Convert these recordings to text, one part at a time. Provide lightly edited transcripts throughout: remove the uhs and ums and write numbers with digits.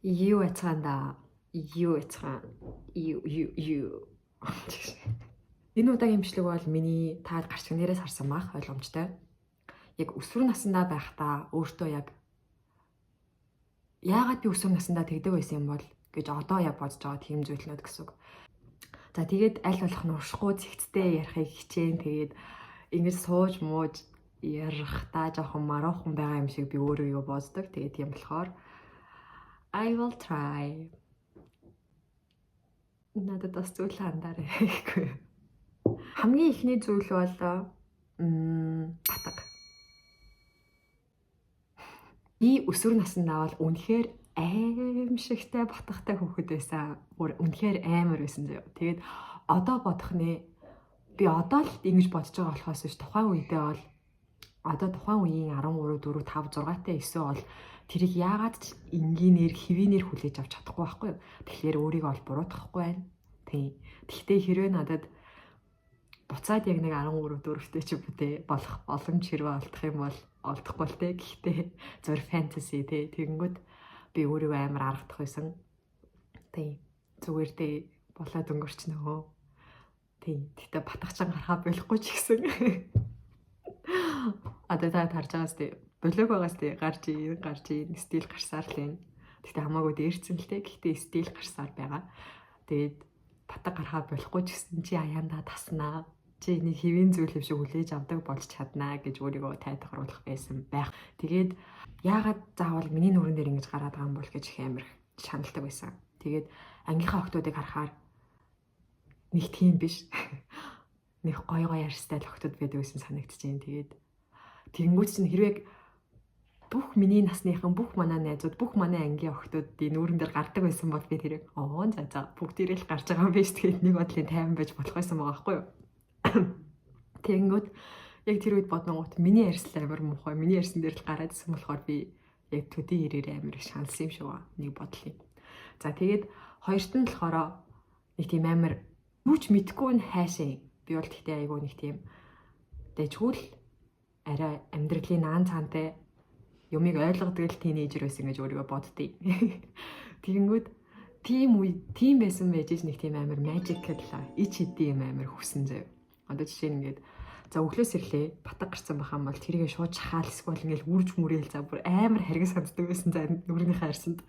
Юу яцгаанда юу яцгаан юу. Энэ удаагийн имшлэг бол миний таад гарч нэрээс харсан мах ойлгомжтой. Яг өсвөр насндаа байхдаа өөртөө яг яагаад би өсвөр насндаа тэгдэг байсан юм бол гэж одоо яг бодож байгаа тийм зүйлнүүд гэсэн үг. За тэгээд аль болох нь уршихгүй зэгцтэй ярихыг хичээн. Тэгээд ингэж сууж мууж ярихтаа жоохон маруухан байгаа юм шиг би өөрөө юу боддог. Тэгээд тийм болохоор I will try. Надад бас зүйл хандаарай гэхгүй. Хамгийн ихний зүйл бол батга. Би өсвөр насндаа бол үнэхээр аимшигтай батгатай хүүхэд байсан. Үнэхээр амар байсан заяа. Тэгээд одоо бодох нэ би одоо л ингэж бодож байгаа болохоос биш тухайн үедээ бол одоо тухайн үеийн 13, 4, 5, 6-тай 9 бол тэрийг яагаад ч энгийнээр хэвийнээр хүлээж авч чадахгүй байхгүй юу. Тэгэхээр өөрийгөө ол буруутгахгүй байна. Тийм. Гэхдээ хэрвээ надад буцаад яг нэг 13, 4-тэй ч бүтэй болох боломж хэрвээ олдох юм бол олдохгүй л те. Гэхдээ зөв фэнтези те. Тэгэнгүүт би өөрийгөө амар аргадах байсан. Тийм. Зүгээр те болоод өнгөрчнөө. Тийм. Гэхдээ батгачаа гарахаа болохгүй ч гэсэн. Одоо та харж байгаас тий блог байгаас тий гарч ийн стил гарсаар л байна. Гэхдээ хамаагүй дээрцэн л те. Гэхдээ стил гарсаар байгаа. Тэгээд батга гарахаа болохгүй ч гэсэн чи аяандаа таснаа. Чи нэг хэвийн зүйл юм шиг хүлээж авдаг болж чаднаа гэж өөрийгөө тайлбарлах байсан байх. Тэгээд яагаад заавал миний нүрэн дээр ингэж гараад байгаа юм бол гэж их амар шаналдаг байсан. Тэгээд ангийнхаа охтуудыг харахаар нэг тийм биш. Нэг гой ярьстай л охтууд байдаг байсан санагдчихээн. Тэгээд тэгэнгүүт чинь хэрвээ бүх миний насныхан бүх манай найзууд бүх манай ангийн охтуудын нүүрэн дээр гардаг байсан бол би тэрийг за бүгдээрээ л гарч байгаа юм биш тэгээд нэг бодлын тайван байж болох байсан байгаа байхгүй юу. Тэгэнгүүт яг тэр үед бодногоот миний ярьслаа амар муухай миний ярьсан дээр л гараад исэн болохоор би яг төдий ирээр амар их шаналсан юм шиг ба нэг бодлын. За тэгээд хоёрт нь болохоор нэг тийм амар юу ч мэдгүй нь хайшаа. Би бол тэгтээ айгүй нэг тийм дэжгүүл арай амьдралын наан цаантай юмыг ойлгодог л тийнейжер байсан гэж өөрийгөө боддیں۔ Тэгэнгүүт тийм байсан байж нэг тийм амар magical ич хэдийн юм амар хүсэн заяа. Одоо жишээ нь ингээд за өглөөс ирлээ батга гарсан байх юм бол тэрийг шууд шахаал эсвэл ингээд үрж мүрээл за бүр амар харгас санддаг байсан за нүрийнхээ харсанд.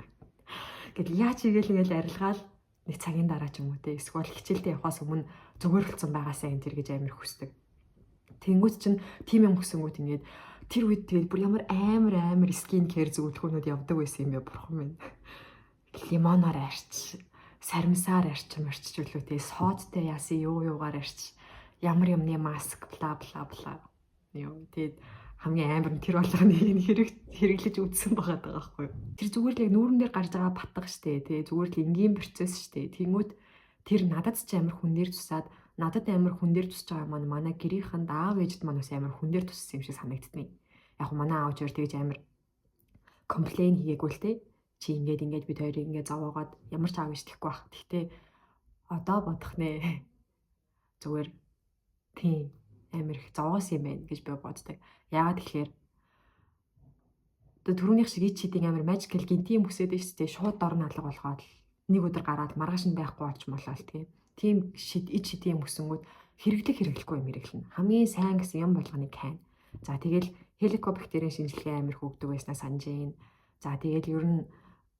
Гэтэл яаж игээл ингээд арилгаал нэг цагийн дараа ч юм уу те эсвэл хичээлдээ явахаас өмнө зөгөөрөлцсөн байгаасаа энэ тэр гэж амар хүсдэг. Тэнгүүт чинь тийм юм хүсэнгүүт ингээд тэр үед тэгэл бүр ямар амар скин кэр зөвлөгөөнүүд явдаг байсан юм бэ бурхан минь. Лимоноор арч, сармсаар арчиж үлээ те соодтой яасан юугаар арч ямар юмны маск бла бла бла. Юу тэгээд хамгийн амар нь тэр болгоны хэрэглэж үзсэн байгаа байхгүй. Тэр зүгээр л яг нүүрэн дээр гарч байгаа батга штэ тий зүгээр л энгийн процесс штэ. Тэнгүүт тэр надад ч амар хүн дээр тусаад надад амар хүн дээр тусч байгаа манай гэрийнхэн аав ээжд манаас амар хүн дээр туссан юм шиг санагдтыг. Яг манай аав ч тэгж амар комплейн хийгээгүй л тий. Чи ингээд бид хоёрыг ингээд зовоогоод ямар ч аав ээж тэхгүй байх. Гэхдээ одоо бодох нэ зүгээр тийм амар их зовоос юм байна гэж би боддог. Яагаад тэгэхээр түрүүнийх шиг ич хэдийн амар magical гинти юм хүсээд шүү дээ. Шууд дор налга болгоод нэг өдөр гараад маргааш нь байхгүй болж молоо л тийм ич хэдийн юм хүсэнгүүд хэрэглэхгүй юм хэрэглэнэ. Хамгийн сайн гэсэн юм болгоныг хайн. За тэгэл хеликобактерийн шинжилгээ амар хөөгдөг байснаа санаж байна. За тэгэл ер нь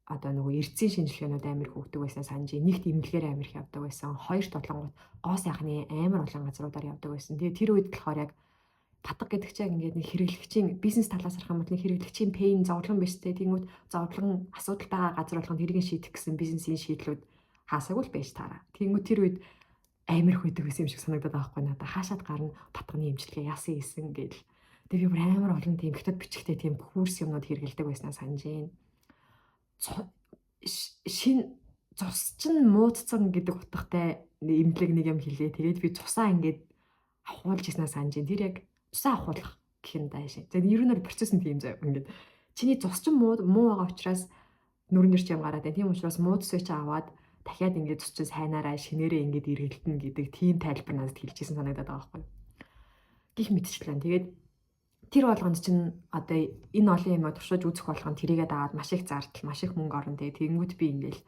одоо нөгөө эрдсийн шинжилгээнүүд амар хөөгдөг байснаа санаж байна. Нэгт имлэгээр амар их явдаг байсан. Хоёрт болонгууд гоо сайхны амар олон газруудаар явдаг байсан. Тэгээ тэр үед болохоор яг батга гэдэг чинь ингээд нэг хэрэглэгчийн бизнес талаас харах юм бол нэг хэрэглэгчийн пейн зовлон биш те. Тэнгүүд зовлон асуудал байгаа газар болгонд тэрийг шийдэх гэсэн бизнесийн шийдлүүд хаасаагүй л байж таараа. Тэнгүүд тэр үед амар их байдаг байсан юм шиг санагдаад байгаа хгүй надаа. Хаашаад гарна батганы имчилгээ яасан ийсэн гэл. Тэгээ би амар олон тийм хятад бичгтэй тийм курс юмнууд хэрэгэлдэг байснаа санаж байна. Шин цус чинь муудсан гэдэг утгатай имлэг нэг юм хэлээ. Тэгээд би цусаа ингээд авахулж ирснаа санаж байна. Тэр яг цусаа авахулах гэх юм даа шээ. Тэгээд ер нь процесс нь тийм заяа. Ингээд чиний цус чинь муу байгаа учраас нүрэн дээр ч юм гараад байна. Тийм учраас мууд цусыг чи аваад дахиад ингээд цус чинь сайнаараа шинээрээ ингээд эргэлтэн гэдэг тийм тайлбар надад хэлчихсэн санагдаад байгаа байхгүй. Гэх мэтчлэн тэгээд тэр болгонд чинь одоо энэ олон юм туршиж үзэх болгонд тэрийгээ дагаад маш их зардал, маш их мөнгө орно. Тэгэнгүүт би ингээл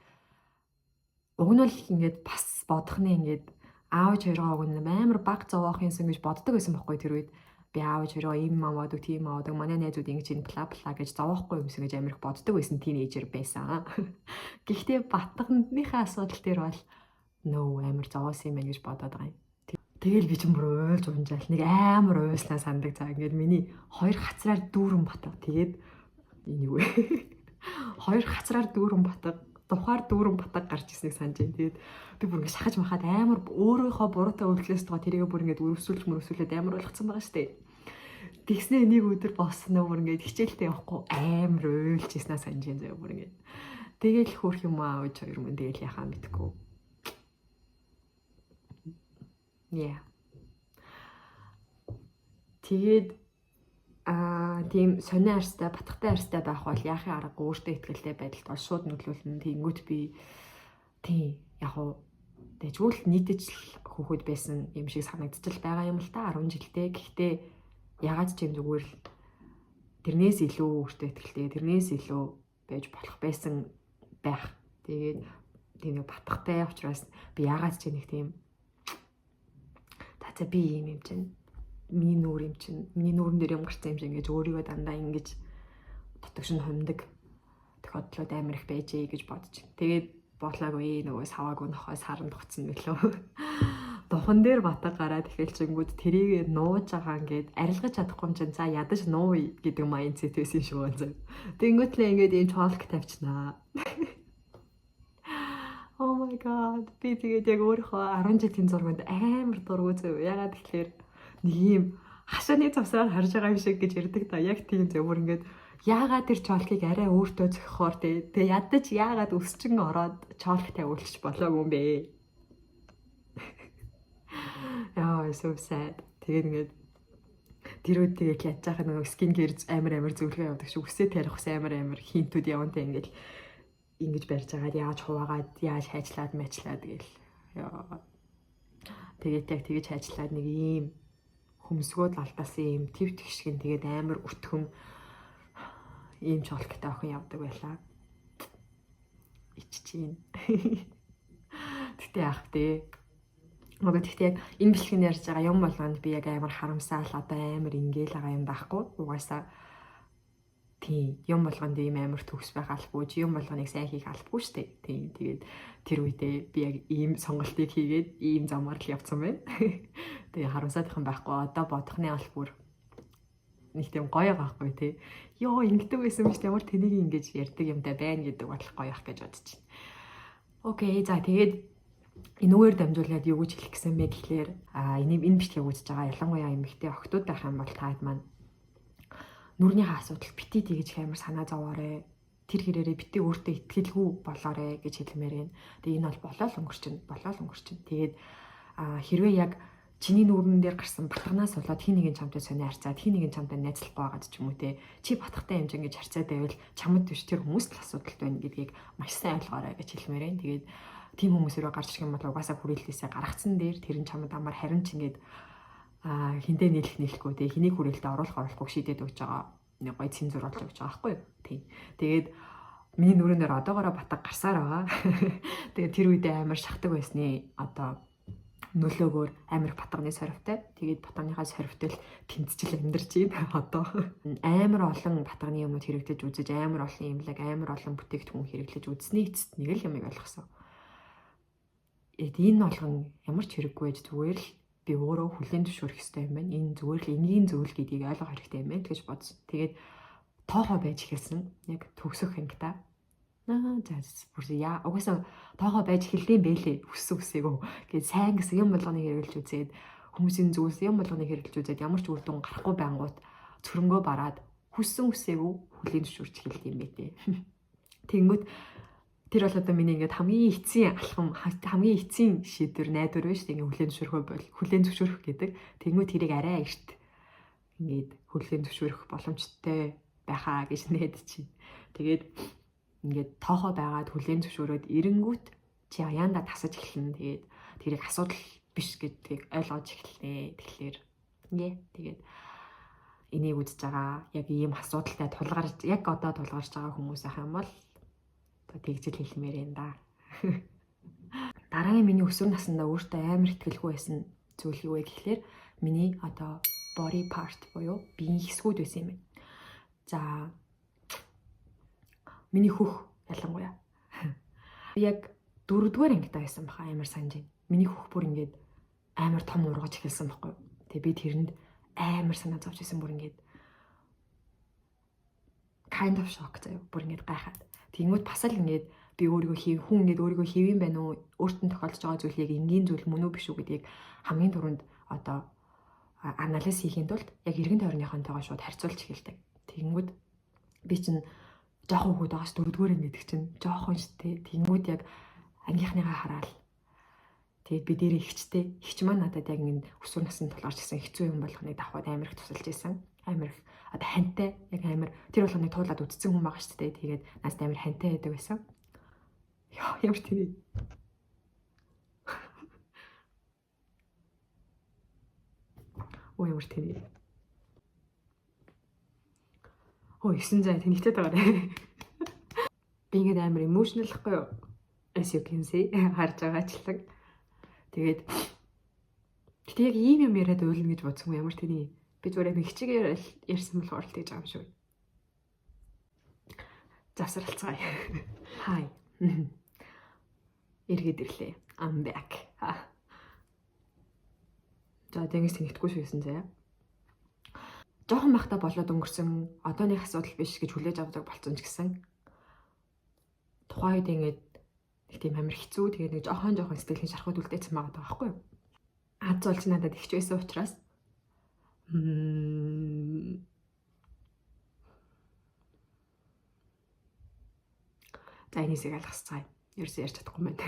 уг нь бол ингээд бас бодохны ингээд аав хоёроо уг нь амар баг зовоох юмсан гэж боддог байсан байхгүй тэр үед. Би аав хоёроо ийм аваадаг, тийм аваадаг, манай найзууд ингэж ин бла бла гэж зовоохгүй юмсан гэж амар их боддог байсан тийнейжер байсан. Гэхдээ батгандныхаа асуудал дээр бол нөө амар зовоосон юм байна гэж бодоод байгаа юм. Тэгэл би ч бүр уйлж унжаал нэг амар уйснаа сандаг. За ингээд миний хоёр хацраар дүүрэн батга. Тэгээд энэ юу вэ? Хоёр хацраар дүүрэн батга, тухаар дүүрэн батга гарч ирснийг санаж байна. Тэгээд би бүр ингээд шахаж махаад амар өөрийнхөө буруутай үйлдэлээс байгаа тэрийгээ бүр ингээд өрөвсүүлээд амар болгоцсон байгаа шүү дээ. Тэгснээ нэг өдөр босноо бүр ингээд хичээлдээ явахгүй амар уйлж ирснаа санаж байна заяа бүр ингээд. Тэгэл хөөх юм аа ууж хоёр мөн тэгэл яхаа мэдгүй. Yeah. Тэгээд тийм сонио арьстай, батгатай арьстай байх бол яахын аргагүй өөртөө ихтэй байдалд бол шууд нөлөөлнө. Тэнгүүт би тийм яг уу тэгвэл нийтэж хөөхөд байсан юм шиг санагдчихл байгаа юм л та 10 жилдээ. Гэхдээ ягаад ч юм зүгээр л тэрнээс илүү өөртөө ихтэй, тэрнээс илүү байж болох байсан байх. Тэгээд тийм нэг батгатай учраас би ягаад ч нэг тийм за би юм чинь миний нүүрэн дээр юм гарсан юм шиг ингэж өөрийгөө дандаа ингэж дотогш нь хумдаг тохиолдлууд амар их байжээ гэж бодож. Тэгээд бодлоогүй нөгөө саваагүй нохой саран тогтсон мөлөө. Духан дээр батга гараад эхэлчихэнгүүд тэрийг нууж байгаа ингээд арилгаж чадахгүй юм чинь за ядаж нууя гэдэг майндсет байсан шүү гэнэ. Тэнгүүт л ингээд ийм чолк тавьчихнаа. Oh my god. Би тэгээд яг өөрийнхөө 10 жилийн зурганд амар дургу зөө. Ягаад тэгэхээр нэг юм хашааны завсраар харж байгаа юм шиг гэж ярьдаг та. Яг тийм зөвөр ингээд яагаад тэр чолкийг арай өөртөө зөхихоор тэгээ ядаж яагаад өсчин ороод чолктай үйлчж болоогүй юм бэ? Яа, so sad. Тэгээд ингээд тэр үед тэгээд яаж яах нэг скин кэр амар зөвлөгөө явуулдаг шүү. Үсээ тарих ус амар хинтүүд явантай ингээд ингэж барьж агаад яаж хуваагаад яаж хайжлаад мэчлаад гээл. Яа. Тэгээд яг тэгэж хайжлаад нэг ийм хөмсгөөд алдасан ийм твт гიშгэн тэгээд амар өртгөм ийм чолктой охин явдаг байлаа. Иччихин. Тэгтээ яах вэ? Тэгтээ яг энэ бэлтгэнд ярьж байгаа юм болгонд би яг амар харамсаал одоо амар ингээл байгаа юм байхгүй. Угаасаа тийм юм болгонд ийм амар төгс байх албагүй юм болгоныг сайн хийх албагүй шүү дээ. Тийм тэгээд тэр үедээ би яг ийм сонголтыг хийгээд ийм замаар л явцсан байна. Тэгээ харамсаадах юм байхгүй. Одоо бодохны аль бүр нэг тийм гоё байхгүй тий. Йоо ингэдэг байсан биш ямар тэнийг ингэж ярьдаг юмтай байна гэдэг бодлох гоё ах гэж бодож байна. Окей за тэгээд энэгээр дамжуулаад юу гэж хэлэх гэсэн бэ гэхлээр энэ бичлэг үзэж байгаа ялангуяа эмэгтэй охтууд байх юм бол таад маань нүрнийхээ асуудал бити тэгэж амар санаа зовоорой. Тэр хэрээрээ бити өөртөө итгэлгүй болоорой гэж хэлмээр байна. Тэгээ энэ бол болол өнгөрчин. Тэгээд хэрвээ яг чиний нүрэн дээр гарсан батганаас болоод хин нэгэн чамтай сонио харьцаад хин нэгэн чамтай найзлахгүй байгаад ч юм уу те чи батгатай юм чинь гэж харьцаад байвал чамд биш тэр хүмүүст л асуудалтай байна гэдгийг маш сайн ойлгоорой гэж хэлмээр байна. Тэгээд тийм хүмүүсээрээ гарч ирэх юм бол угаасаа хүрээлтээсээ гаргацсан дээр тэр нь чамд амар харин ч ингээд хинтээ нийлэхгүй те хэнийг хүрээлтэд оруулахгүй шийдээд өгч байгаа нэг гоё цензур болж өгч байгаа байхгүй юу. Тийм. Тэгээд миний нүрэн дээр одоогоороо батга гарсаар байгаа. Тэгээд тэр үедээ амар шахдаг байсны одоо нөлөөгөөр амар батганы сорвтой. Тэгээд батганыхаа сорвтой л тэмцэл амьдарч байна одоо. Амар олон батганы юмуд хэрэглэж үзэж амар олон имлэг амар олон бүтээгдэхүүн хэрэглэж үзсний эцэст нэг л юмыг ойлгосон. Энэ болгон ямар ч хэрэггүй байж зүгээр л би өөрөө хүлээн зөвшөөрөх хэрэгтэй юм байна. Энэ зүгээр л энгийн зүйл гэдгийг ойлгох хэрэгтэй юм байна гэж бодсон. Тэгээд тоохоо байж эхэлсэн. Яг төгсөх ангита. Угаасаа тоохоо байж эхэлдэм бэлээ. Хүсээгүй. Тэгээд сайн гэсэн юм болгоныг хэрэглэж үзээд хүмүүсийн зүйлс юм болгоныг хэрэглэж үзээд ямар ч үр дүн гарахгүй байнгут цөрөнгөө бараад хүсээгүй хүлээн зөвшөөрч эхэлдэм бэтээ. Тэнгүүт тэр бол одоо миний ингээд хамгийн эцсийн алхам хамгийн эцсийн шийдвэр найдвар биш тийм хүлээн зөвшөөрөх гэдэг. Тэнгүү тэрийг арай эрт ингээд хүлээн зөвшөөрөх боломжтой байхаа гэж найдаж чинь. Тэгээд ингээд тоохоо байгаад хүлээн зөвшөөрөөд эренгүүт чи аяанда тасаж эхэлнэ. Тэгээд тэрийг асуудал биш гэдгийг ойлгож эхэлнэ. Тэгэхээр тэгээд энийг үзэж байгаа яг ийм асуудалтай тулгарч яг одоо тулгарч байгаа хүмүүс ах юм бол одоо тэгжил хэлмээр юм да. Дараагийн миний өсвөр наснда өөртөө амар ихтгэлгүй байсан зүйл юу вэ гэхлээр миний одоо body part буюу биеийн хэсгүүд байсан юм байна. За миний хөх ялангуяа би яг 4-р ангитай байсан баха, амар санаж байна. Миний хөх бүр ингээд амар том ургаж эхэлсэн байхгүй. Тэгээ би тэрэнд амар санаа зовж исэн, бүр ингээд kind of shock заяа, бүр ингээд гайхаад. Тэнгүүд бас л ингээд би өөрийгөө хүн ингээд өөрийгөө хэвэн байна уу? Өөртөө тохиолдож байгаа зүйл яг энгийн зүйл мөн үү биш үү гэдгийг хамгийн түрүүнд одоо анализ хийхийн тулд яг эргэн тойрныхонтойгоо шууд харьцуулж эхэлдэг. Тэнгүүд би чинь жоохон хүүд байгаас 4-р ангид чинь жоохон штэ. Тэнгүүд яг ангийнхныгаа хараад тэгээд би дээр ихчтэй. Ихч маань надад яг энэ өсвөр наснд тулгарч гисэн хэцүү юм болгоныг давхад амар их тусалж исэн. Амар их одоо хантай яг амар тэр болгоныг туулаад үтцсэн хүн байгаа штэ. Тэгээд надад амар хантай байдаг байсан. Яа ямар тийм. Ой ямар тийм. Ой 900 тэнэгтэй байгаа нэ. Би ингээд амар emotional гэхгүй юу? As you can see харж байгаачлан. Тэгээд гэтээ яг ийм юм яриад уйлна гэж бодсонгүй, ямар тийм. Би зүгээр яг хичээгээр ярьсан болохоор л тэгж байгаа юм шүү. Завсралцгаая. Hi. Эргээд ирлээ. I'm back. За тэнгис тэнэгтгүй шүүсэн заяа. Жохон байхдаа болоод өнгөрсөн одооных асуудал биш гэж хүлээж авдаг болсон ч гэсэн тухайн үед ингээд нэг тийм амар хэцүү, тэгээд нэг жоохон сэтгэлийн шархууд үлдээсэн байгаа байхгүй юу? Аз болж надад ихч байсан учраас за энэсийг алгасцгаая. Ерөөсөө ярьж чадахгүй байна.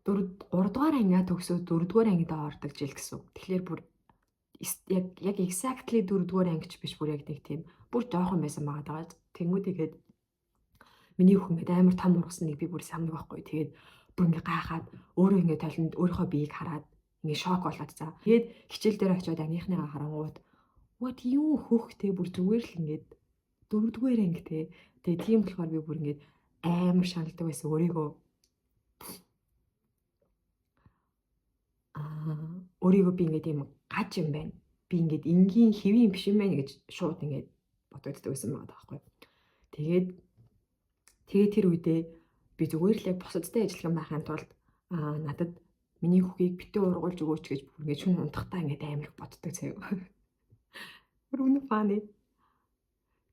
3-р ангиа төгсөөд 4-р ангидаа ордог жил гэсэн. Тэгэхээр бүр яг exactly 4-р ангич биш, бүр яг нэг тийм бүр жоохон байсан байгаа даа. Тэнгүүдийгээд миний хүн ингээд амар том ургасныг би бүр санах байхгүй. Тэгээд бүр ингээд гайхаад өөрөө ингээд толинд өөрийнхөө биеийг хараад ингээд шок болоод за. Тэгээд хичээл дээр очиод ангийнхныгаа харангууд what юу хөөхтэй бүр зүгээр л ингээд 4-р ангитэй. Тэгээд тийм болохоор би бүр ингээд амар шаналдаг байсан өөрийгөө. Өөрийгөө би ингээд юм гаж юм байна. Би ингээд энгийн хэвийн биш юм байна гэж шууд ингээд бодогддог байсан байгаа байхгүй. Тэгээд тэр үедээ би зүгээр л яг босодтой ажиллах байхын тулд надад миний хүүхийг битээ ургуулж өгөөч гэж бүр ингээд шүн унтахтаа ингээд амар их боддог заяа. Өргөн фаны.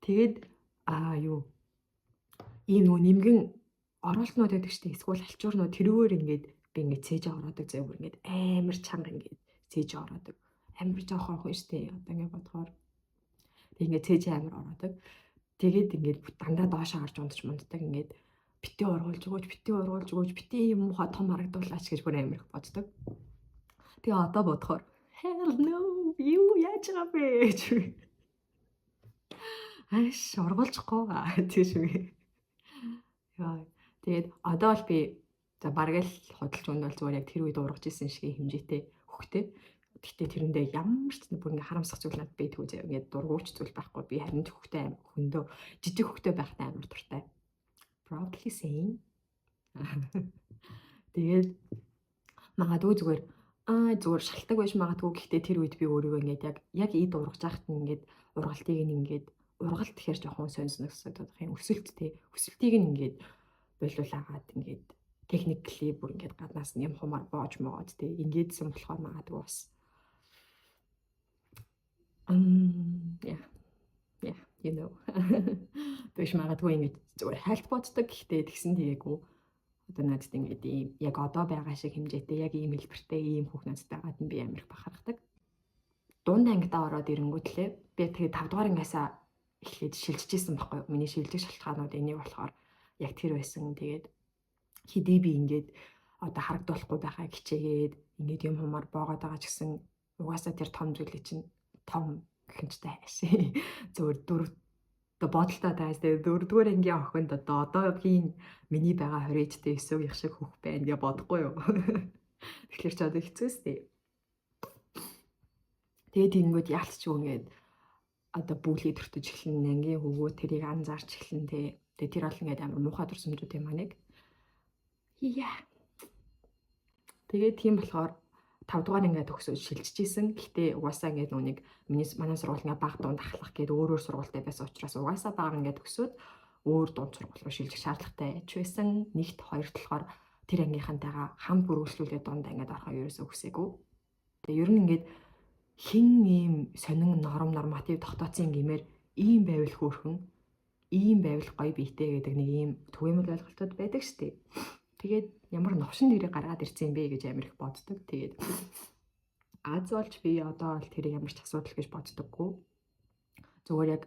Тэгээд юу ийм нөө нэмгэн оруултнууд байдаг штеп, эсвэл алчуурнууд тэрүүгээр ингээд би ингээд цээж ороодаг заяа, бүр ингээд амар чанга ингээд цээж ороодаг. Амар жоохон хүн штеп одоо ингээд бодохоор. Тэг ингээд цээж амар ороодаг. Тэгээд ингээд дандаа доошоо харж унтж мунддаг, ингээд битээ ургуулж өгөөч, битээ юм уу том харагдуулаач гэж бүр амар их боддог. Тэгээ одоо бодохоор hell no, юу яаж байгаа бэ гэж. Ааш ургуулчихгүй тийм шүү. Яа. Тэгээд одоо л би за бараг л худалч өнд бол зүгээр яг тэр үед ургаж исэн шиг хэмжээтэй хөхтэй. Гэхдээ тэрэндээ ямар ч бүр ингээ харамсах зүйл надад байтгүй заяа. Ингээд дургуйч зүйл байхгүй. Би харин хөхтэй аим хөндөө жижиг хөхтэй байхтай амар дуртай. Proudly saying. Тэгээд магадгүй зүгээр шалтгаан байж магадгүй. Гэхдээ тэр үед би өөрийгөө ингээд яг эд ургаж байхад ингээд ургалтыг ингээд ургалт тэгэхээр жоохон сонсногсод байх юм. Өсөлтийг ингээд болиулаагаад ингээд техникли бүр ингээд гаднаас нь юм хумаар боож могоод тий ингээдсэн болохоор магадгүй бас yeah you know биш магадгүй ингээд зүгээр хайлт боддог. Гэхдээ тэгсэн тийгээгүй одоо надад ингээд ийм яг одоо байгаа шиг хэмжээтэй яг ийм хэлбэртэй ийм хүүхнээс дагаад нь би амар их бахархдаг. Дунд ангидаа ороод ирэнгүүтлээ би тэгээ 5-р ангиасаа эхлээд шилжижсэн байхгүй юу? Миний шилжих шалтгаанууд энийг болохоор яг тэр байсан. Тэгээд хэдий би ингээд одоо харагдуулахгүй байхаа хичээгээд ингээд юм хумаар боогоод байгаа ч гэсэн угаасаа тэр том зүйлийг чинь том гэнчтэй хайшээ. Зөвөр бодолтой тааш. Тэгээд 4-р ангийн охинд одоогийн миний байгаа 20-тэй 9 их шиг хөх байна гэж бодохгүй юу? Тэгэхээр ч одоо хэцүүс дээ. Тэгээд тэгэнгүүт яалт ч юу ингээд одоо бүлий төртөж эхлэн ангийн хөвгөө тэрийг анзаарч эхлэн тэгээ тэр бол ингээд амар муухай дурсамжууд юм аа нэг. Яа. Тэгээд тийм болохоор 5 дугаар ингээд төгсөөж шилжижсэн. Гэхдээ угаасаа ингээд нүг манай сургууль ингээд баг дунд ахлах гээд өөр сургуультай байсан учраас угаасаа баг ингээд төгсөөд өөр дунд сургууль руу шилжих шаардлагатай ч байсан. Нэгт хоёрт болохоор тэр ангийнхантайгаа хамт бүрүүлжлүүлээд дунд ингээд орохоо ерөөсөө хүсээгүй. Тэгээ ер нь ингээд хин ийм сонин норматив тогтооцсон гэмээр ийм байвал хөөрхөн, ийм байвал гоё биетэй гэдэг нэг ийм түгээмэл ойлголтууд байдаг шүү дээ. Тэгээд ямар новшин нэрийг гаргаад ирсэн юм бэ гэж амар их боддог. Тэгээд аз болж би одоо бол тэрийг ямар ч асуудал гэж боддоггүй. Зүгээр яг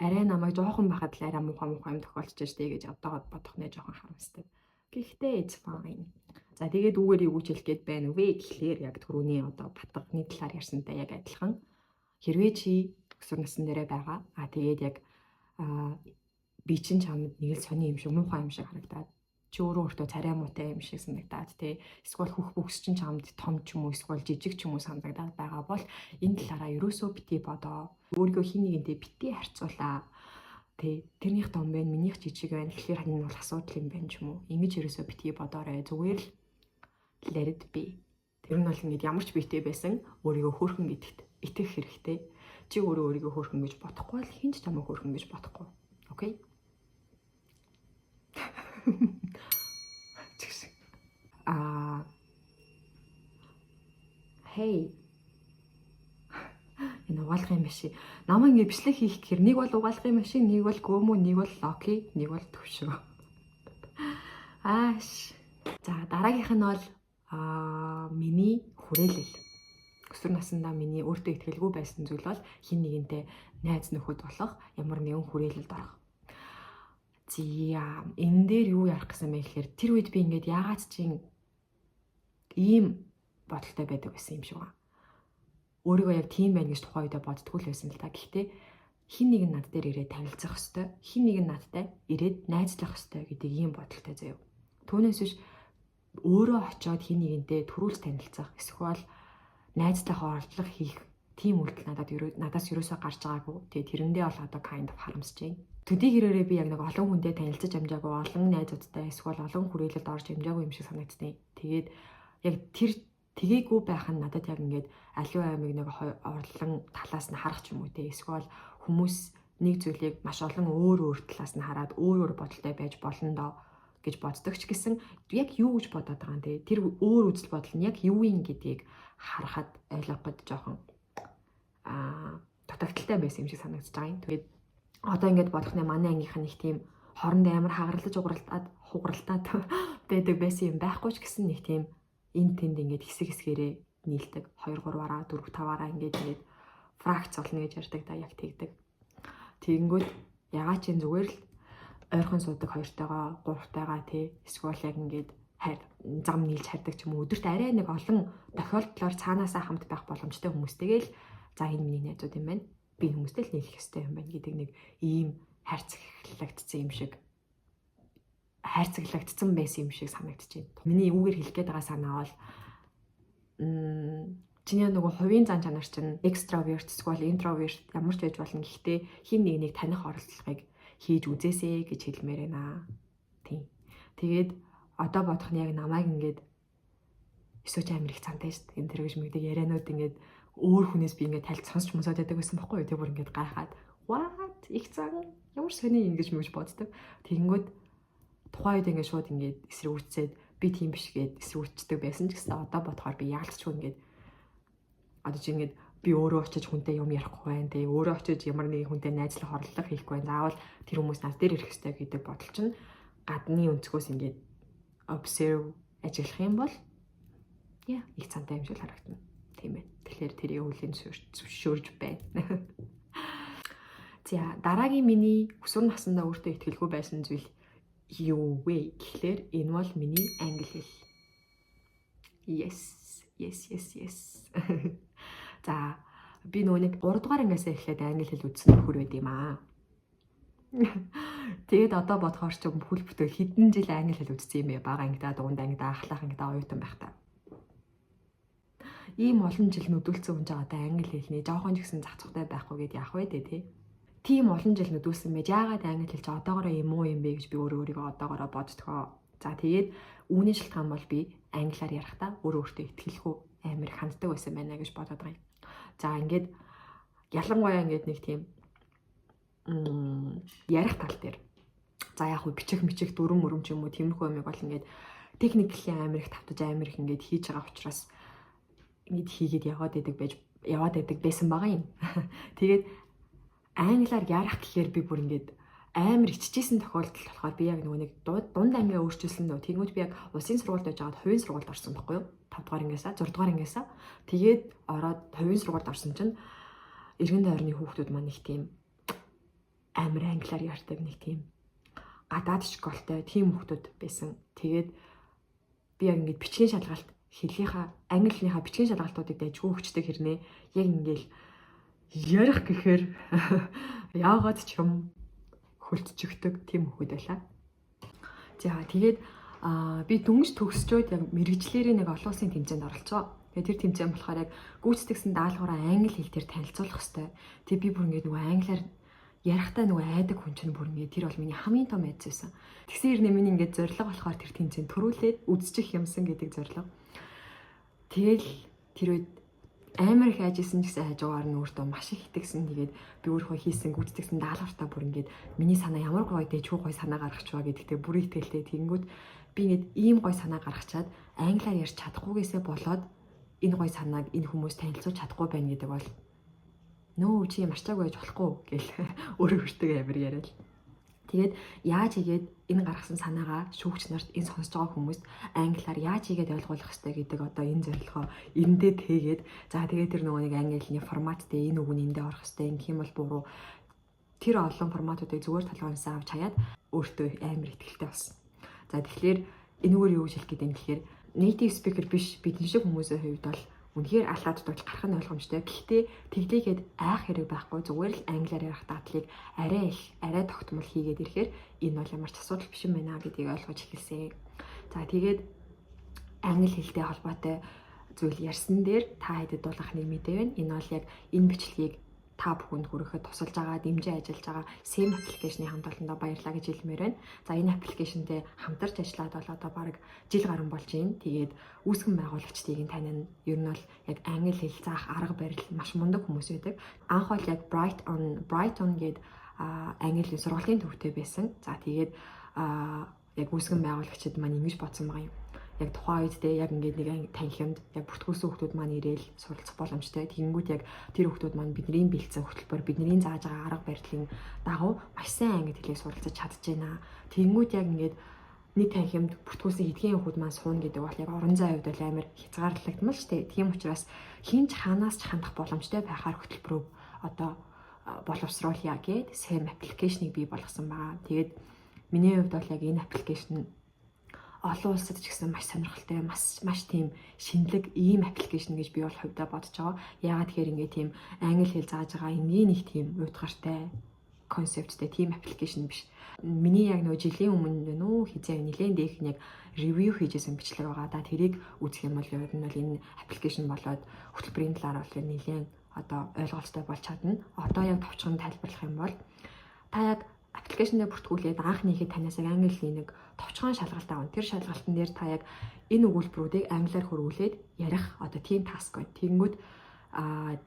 арай намайг жоохон байхад л арай муухай юм тохиолдож штэ гэж одоо бодох нэ жоохон харамсдаг. Гэхдээ it's fine. За тэгээд үүгээр юу гэж хэлэх гээд байна вэ гэхлээр яг түрүүний одоо батганы талаар ярьсантай яг адилхан. Хэрвээ чи өсвөр насны дээрээ байгаа. Тэгээд яг би чинь чамд нэг л сони юм шиг муухай юм шиг харагдаад чи өөрөө өөртөө царай муутай юм шиг санагдаад тий эсвэл хөх бүкс чинь чамд том ч юм уу эсвэл жижиг ч юм уу санагдаад байгаа бол энэ талаараа ерөөсөө бити бодоо өөрийгөө хин нэгэнтэй бити харьцуулаа. Тэрнийх том байна, минийх жижиг байна. Тэгэхээр энэ бол асуудал юм байна ч юм уу. Ингэж ерөөсөө бити бодоорой. Зүгээр л let it be. Тэр нь бол ингэж ямар ч биетэй байсан өөрийгөө хөөрхөн гэдэгт итгэх хэрэгтэй. Чи өөрөө өөрийгөө хөөрхөн гэж бодохгүй бол хинч чамайг хөөрхөн гэж бодохгүй. Окей? Hey. Энэ угаалгын машин. Намаа ингэ бичлэг хийх гэхээр нэг бол угаалгын машин, нэг бол гөөмөө, нэг бол локи, нэг бол төвшөө. За дараагийнх нь бол миний хүрээлэл. Өсвөр наснда миний өөртөө ихтгэлгүй байсан зүйл бол хин нэгэнтэй найз нөхөд болох ямар нэгэн хүрээлэлд орох. Энэ дээр юу ярих гэсэн бэ гэхээр тэр үед би ингээд яагаад ч ийм бодолтой байдаг байсан юм шиг байна. Өөрийгөө яг тийм байна гэж тухайн үедээ боддггүй л байсан л та. Гэхдээ хин нэг нь над дээр ирээд танилцах хэвээр, хин нэг нь надтай ирээд найзлах хэвээр гэдэг ийм бодолтой заяа. Түүнээс биш өөрөө очиод хин нэгэнтэй төрүүлж танилцах, эсвэл найзлах оролдлого хийх тийм үйлдэл надаас ерөөсөө гарч байгаагүй. Тэгээ тэрэндээ бол одоо kind of харамсаж байна. Төдий хэрээрээ би яг нэг олон хүнтэй танилцаж амжаагүй, олон найзуудтай эсвэл олон хүрээлэлд орж амжаагүй юм шиг санагдсан. Тэгээд яг тэр тэгээгүй байх нь надад яг ингээд аливаа аймаг нэг орлон талаас нь харах ч юм уу те. Эсвэл хүмүүс нэг зүйлийг маш олон өөр талаас нь хараад өөр бодолтой байж болно доо гэж боддог ч гэсэн яг юу гэж бодоод байгаа юм те. Тэр өөр үзэл бодол нь яг юу юм гэдгийг харахад ойлгоход жоохон дутагдaltaй байсан юм шиг санагдаж байгаа юм. Тэгээд одоо ингээд бодох нэ манай ангийнх нь их тийм хоорондоо амар хагарлаж хугаралтаад байдаг байсан юм байхгүй ч гэсэн нэг тийм энэ тэнд ингээд хэсгээрээ нийлдэг 2 3-аараа 4 5-аараа ингээд фракц болно гэж ярьдаг да яг тэгдэг. Тэгэнгүүт ягаад ч зүгээр л ойрхон суудаг хоёртойгоо гуравтайгаа тий эсвэл яг ингээд зам нийлж хардаг ч юм уу өдөрт арай нэг олон тохиолдлоор цаанаасаа хамт байх боломжтой хүмүүстэйгээл за энэ миний найзууд юм байна. Би хүмүүстэй л нийлэх ёстой юм байна гэдэг нэг ийм хайрцаглагдсан байсан юм шиг санагдчихэв. Миний үүгээр хэлэх гээд байгаа санаа бол чиний нөгөө хувийн зан чанар чинь extrovert эсвэл introvert ямар ч байж болно. Гэхдээ хин нэг таних оролдлогыг хийж үзээсэй гэж хэлмээр байна. Тийм. Тэгээд одоо бодох нь яг намайг ингээд өсөж амир их цантай шүү дээ. Энэ тэрвэж мэгдэг ярианууд ингээд өөр хүнээс би ингээд тайлт сонсч мусаад байдаг байсан байхгүй юу? Тэг бүр ингээд гайхаад what их цан ямар сони ингэж мэгж боддог. Тэгэнгүүт тухайн үед ингээд шууд ингээд эсрэгүүцээд би тийм биш гээд эсрэгүүцдэг байсан ч гэсэн одоо бодохоор би яалтчгүй ингээд одоо чи ингээд би өөрөө очиж хүнтэй юм ярихгүй байх. Тэгээ өөрөө очиж ямар нэгэн хүнтэй найзлах орлого хийхгүй байх. Заавал тэр хүмүүс над дээр ирэх хэрэгтэй гэдэг бодол чинь гадны өнцгөөс ингээд observe ажиллах юм бол их цантай юм шиг харагдана. Тийм ээ. Тэгэхээр тэрийг үлийн зөвшөөрж байна. За дараагийн миний өсвөр насндаа өөртөө ихтгэлгүй байсан зүйл юу вэ гэхлээр энэ бол миний англи хэл. Yes. За би нөгөө нэг 3 дугаар ангиасаа эхлээд англи хэл үзсэн нөхөр байд юм аа. Тэгээд одоо бодохоор ч бүхэл бүтээл хэдэн жил англи хэл үзсэн юм бэ? Бага ангидаа, дунд ангидаа, ахлах ангидаа, оюутан байхдаа. ийм олон жил нүдүүлсэн хүн жаа одоо англи хэлний жоохон ч гэсэн зах зохтой байхгүй гэдээ яах вэ тий. Тийм олон жил нүдүүлсэн байж яагаад англи хэлж одоогороо юм уу юм бэ гэж би өөрийгөө одоогороо боддгоо. За тэгээд үүний шалтгаан бол би англиар ярихдаа өөртөө итгэлгүй амар ханддаг байсан байна гэж бодоод байгаа юм. За ингээд ялангуяа ингээд нэг тийм ярих тал дээр. За яг хөө бичих дүрм мөрөм ч юм уу тиймэрхүү юмыг бол ингээд техникли амар их тавтаж амар их ингээд хийж байгаа учраас ингээд хийгээд яваад байдаг байсан байгаа юм. Тэгээд англиар ярих гэхээр би бүр ингээд амар иччихсэн тохиолдол болохоор би яг нөгөө нэг дунд ангиа өөрчилсөн нөө. Тэгмүүд би яг улсын сургуульд байж байгаад хувийн сургуульд орсон байхгүй юу? 5 дугаар ангиасаа 6 дугаар ангиасаа. Тэгээд ороод хувийн сургуульд орсон чинь эргэн тойрны хүүхдүүд маань нэг тийм амар англиар ярьдаг нэг тийм гадаад школтой тийм хүүхдүүд байсан. Тэгээд би яг ингээд бичгийн шалгалт английнхаа бичгийн шалгалтуудыг дайжгүй хүчтэй хэрнээ яг ингээд ярих гэхээр яагаад ч юм хөлтчихдөг тийм хүүхэд байлаа. За тэгээд би дүнж төгсчөөд яг мэрэгчлэрийн нэг олон улсын тэмцээнд оролцоо. Тэгээд тэр тэмцээн болохоор яг гүйцэтгэсэн даалгавраа англи хэл дээр танилцуулах хэрэгтэй. Тэгээд би бүр ингээд нөгөө англиар ярихтаа нөгөө айдаг хүн чинь бүр ингээд тэр бол миний хамгийн том айдас байсан. Тэгсэн хэрнээ миний ингээд зорилго болохоор тэр тэмцээнд төрүүлээд үзчих юмсан гэдэг зорилго. Тэгэл тэр үед амар их ажисан ч гэсэн хажуугаар нь өөртөө маш их итгэсэн. Тэгээд би өөрөө хийсэн гүйцэтгэсэн даалгавартаа бүр ингээд миний санаа ямар гоё дэжгүй гоё санаа гаргах чваа гэдэгтээ бүр итгэлтэй. Тэгэнгүүт би ингээд ийм гоё санаа гаргачаад англиар ярьж чадахгүйгээсээ болоод энэ гоё санааг энэ хүмүүс танилцуулж чадахгүй байна гэдэг бол нөө чи марчаагүй байж болохгүй гэл өөрөөсөө амар яриад. Тэгээд яаж игээд энэ гаргасан санаагаа шүүгч нарт энэ сонсож байгаа хүмүүст англиар яаж игээд ойлгуулах хэрэгтэй гэдэг одоо энэ зорилгоо эндээ тэгээд за тэгээд тэр нөгөө нэг англи хэлний форматтай энэ үг нь эндээ орох хэрэгтэй ингэх юм бол буруу тэр олон форматуудыг зүгээр толгоонсоо авч хаяад өөртөө амар ихтэй болсон. За тэгэхээр энэгээр юу гэж хэлэх гээд юм гэхээр native speaker биш бидний шиг хүмүүсийн хувьд бол үнэхээр алаад дутаж гарах нь ойлгомжтой. Гэхдээ тэглийгээд айх хэрэг байхгүй зүгээр л англиар ярих дадлыг арай тогтмол хийгээд ирэхээр энэ бол ямар ч асуудал биш юм байна гэдгийг ойлгож эхэлсэн. За тэгээд англи хэлтэй холбоотой зүйл ярьсан дээр та хэдэд дуулах нэг мэдээ байна. Энэ бол яг энэ бичлэгийг та бүхэнд хүрэхэд тусалж байгаа, дэмжиж ажиллаж байгаа SEM аппликейшны хамт олондоо баярлалаа гэж хэлмээр байна. За энэ аппликейшнтэй хамтарч ажиллаад бол одоо бараг жил гарсан болж байна. Тэгээд үүсгэн байгуулагчдыг нь танина. Ер нь бол яг англи хэл заах арга барил маш мундаг хүмүүс байдаг. Анх бол яг Brighton гээд англи сургуулийн төвтэй байсан. За тэгээд яг үүсгэн байгуулагчид маань ингэж бодсон байгаа юм. Яг тухайн үед яг ингээд нэг танхимд яг бүртгүүлсэн хүмүүс маань ирээл суралцах боломжтой. Тэгэнгүүт яг тэр хүмүүс маань бидний бэлдсэн хөтөлбөр, бидний зааж байгаа арга барилын дагуу маш сайн англи хэлийг суралцаж чадчихна. Тэгэнгүүт яг ингээд нэг танхимд бүртгүүлсэн эдгээр хүмүүс маань суuna гэдэг бол яг орон зай хувьд бол амар хязгаарлагдмал шүү дээ. Тийм учраас хинч хаанаас ч хандах боломжтой байхаар хөтөлбөрөө одоо боловсруулъя гэд SEM аппликейшнийг бий болгосон байгаа. Тэгээд миний хувьд бол яг энэ аппликейшн олон улсад ч гэсэн маш сонирхолтой, маш тийм шинэлэг ийм аппликейшн гэж би бол хувьдаа бодож байгаа. Яагаад тэгэхээр ингээд тийм англи хэл зааж байгаа энгийн нэг тийм уйтгартай концепттэй тийм аппликейшн биш. Миний яг нөгөө жилийн өмнө хизээ нэлээд их яг ревю хийжсэн бичлэг байгаа. Да тэрийг үзэх юм бол ер нь бол энэ аппликейшн болоод хөтөлбөрийн талаар бол нэлээд одоо ойлголттой болж чадна. Одоо яг товчхон тайлбарлах юм бол та яг аппликейшнээ бүртгүүлээд анх нэхэд танаас яг англи хэлний нэг товчхон шалгалт авна. Тэр шалгалтын дээр та яг энэ өгүүлбэрүүдийг англиар хөрвүүлээд ярих одоо тийм таск байна. Тэгэнгүүт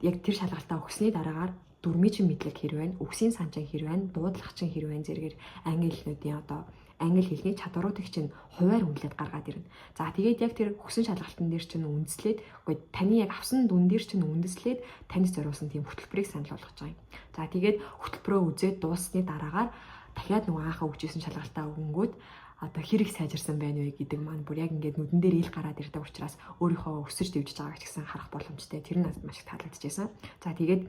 яг тэр шалгалтаа өгсөний дараагаар дүрмийн чин мэдлэг хэр байна, үгсийн санчаа хэр байна, дуудлага чин хэр байна зэрэгээр англи хэлнүүдийн одоо англи хэлний чадваруудыг чинь хуваар хүлээд гаргаад ирнэ. За тэгээд яг тэр өгсөн шалгалтын дээр чинь үндэслээд үгүй таны яг авсан дүн дээр чинь үндэслээд танд зориулсан тийм хөтөлбөрийг санал болгож байгаа юм. За тэгээд хөтөлбөрөө үзээд дууссаны дараагаар дахиад нөгөө анхаа өгчээсэн шалгалтаа өгөнгүүт одоо хэрэг сайжирсан байна вэ гэдэг маань бүр яг ингээд нүдэн дээр ил гараад ирдэг учраас өөрийнхөө өсөж дэвжиж байгааг ч гэсэн харах боломжтой. Тэр нь маш их таалагдчихсан. За тэгээд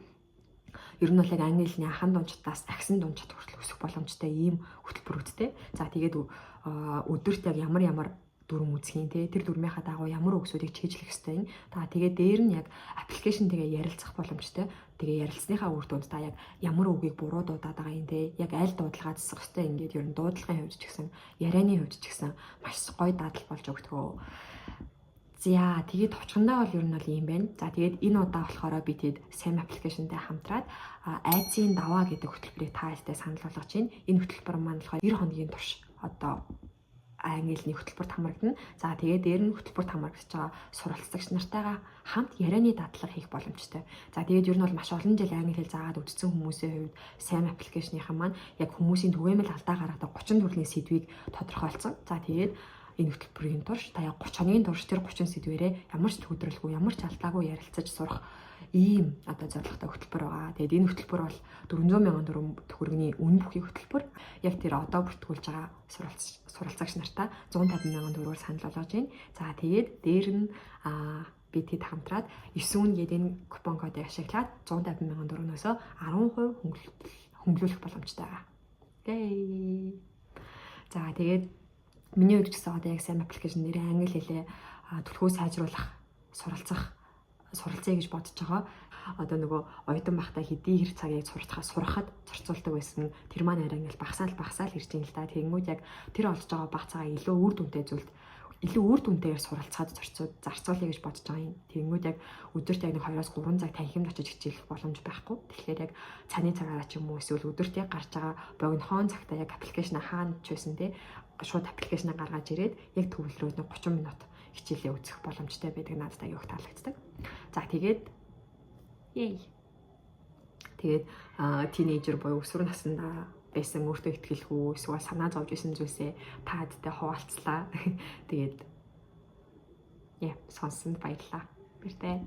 ер нь бол яг англи хэлний ахан дунджтаас агсан дунджт хүртэл өсөх боломжтой ийм хөтөлбөрүүдтэй. За тэгээд өдөрт яг ямар дүрм үзхийн тэр дүрмийнхаа дагуу ямар үгсүүдийг чийжлэх ёстой юм. Тэгээд дээр нь яг аппликейшн тэгээ ярилцах боломжтой. Тэгээ ярилцсныхаа үр дүнд та яг ямар үгийг буруу дуудаад байгаа юм те. Яг аль дуудлагаа засах ёстой ингээд ер нь дуудлагын хувьд ч гэсэн ярианы хувьд ч гэсэн маш гоё дадал болж өгдөг. За тэгээд товчхондоо бол ер нь бол ийм байна. За тэгээд энэ удаа болохоор би тэгээд SAM аппликейшнтэй хамтраад айцын даваа гэдэг хөтөлбөрийг та бүхэнд санал болгож байна. Энэ хөтөлбөр маань болохоор 90 хоногийн турш одоо англи хөтөлбөрт хамрагдана. За тэгээд дээр нь хөтөлбөрт хамрагдаж байгаа суралцагч нартайгаа хамт ярианы дадлага хийх боломжтой. За тэгээд ер нь бол маш олон жил англи хэл заагаад үдцсэн хүмүүсийн хувьд SAM аппликейшныхаа маань яг хүмүүсийн түгээмэл алдаа гаргадаг 30 төрлийн сэдвийг тодорхойлцсон. За тэгээд энэ хөтөлбөрийн турш та яг 30 хоногийн турш тэр 30 сэдвэрээ ямар ч төгөөдрөлгүй, ямар ч алдаагүй ярилцаж сурах ийм одоо зорилготой хөтөлбөр байгаа. Тэгээд энэ хөтөлбөр бол 400 мянган төгрөгийн үнэ бүхий хөтөлбөр. Яг тэр одоо бүртгүүлж байгаа суралцагч нартаа 150 мянган төгрөгөөр санал болгож байна. За тэгээд дээр нь бид хэд хамтраад 9 гээд энэ купон кодыг ашиглаад 150 мянган төгрөгнөөс 10% хөнгөлүүлэх боломжтой байгаа. Окей. За тэгээд миний хувьд ч гэсэн одоо яг SAM аппликейшн нэрээ англи хэлээ түлхүү сайжруулах, суралцъя гэж бодож байгаа. Одоо нөгөө оюутан байхдаа хэдий хэр цагийг сурахад зарцуулдаг байсан. Тэр маань арай ингээл багасаал ирж ийн л да. Тэгэнгүүт яг тэр олж байгаа баг цагаа илүү үр дүнтэй зүйлд илүү үр дүнтэйгээр суралцаад зарцуулъя гэж бодож байгаа юм. Тэгэнгүүт яг өдөрт яг 2-3 цаг танхимд очиж хичээлэх боломж байхгүй. Тэгэхээр яг цааны цагаараа ч юм уу эсвэл өдөрт яг гарч байгаа богинохон цагтаа яг аппликейшн хаана ч байсан те шууд аппликейшнаа гаргаж ирээд яг төвлөрөө 30 минут хичээлээ үзэх боломжтой байдаг надад аяг таалагддаг. За тэгээд тинейжер буюу өсвөр насндаа байсан өөртөө ихтгэлгүй эсвэл санаа зовж исэн зүйлсээ таадтай хуваалцлаа. Тэгээд сонссонд баярлалаа. Баяртай.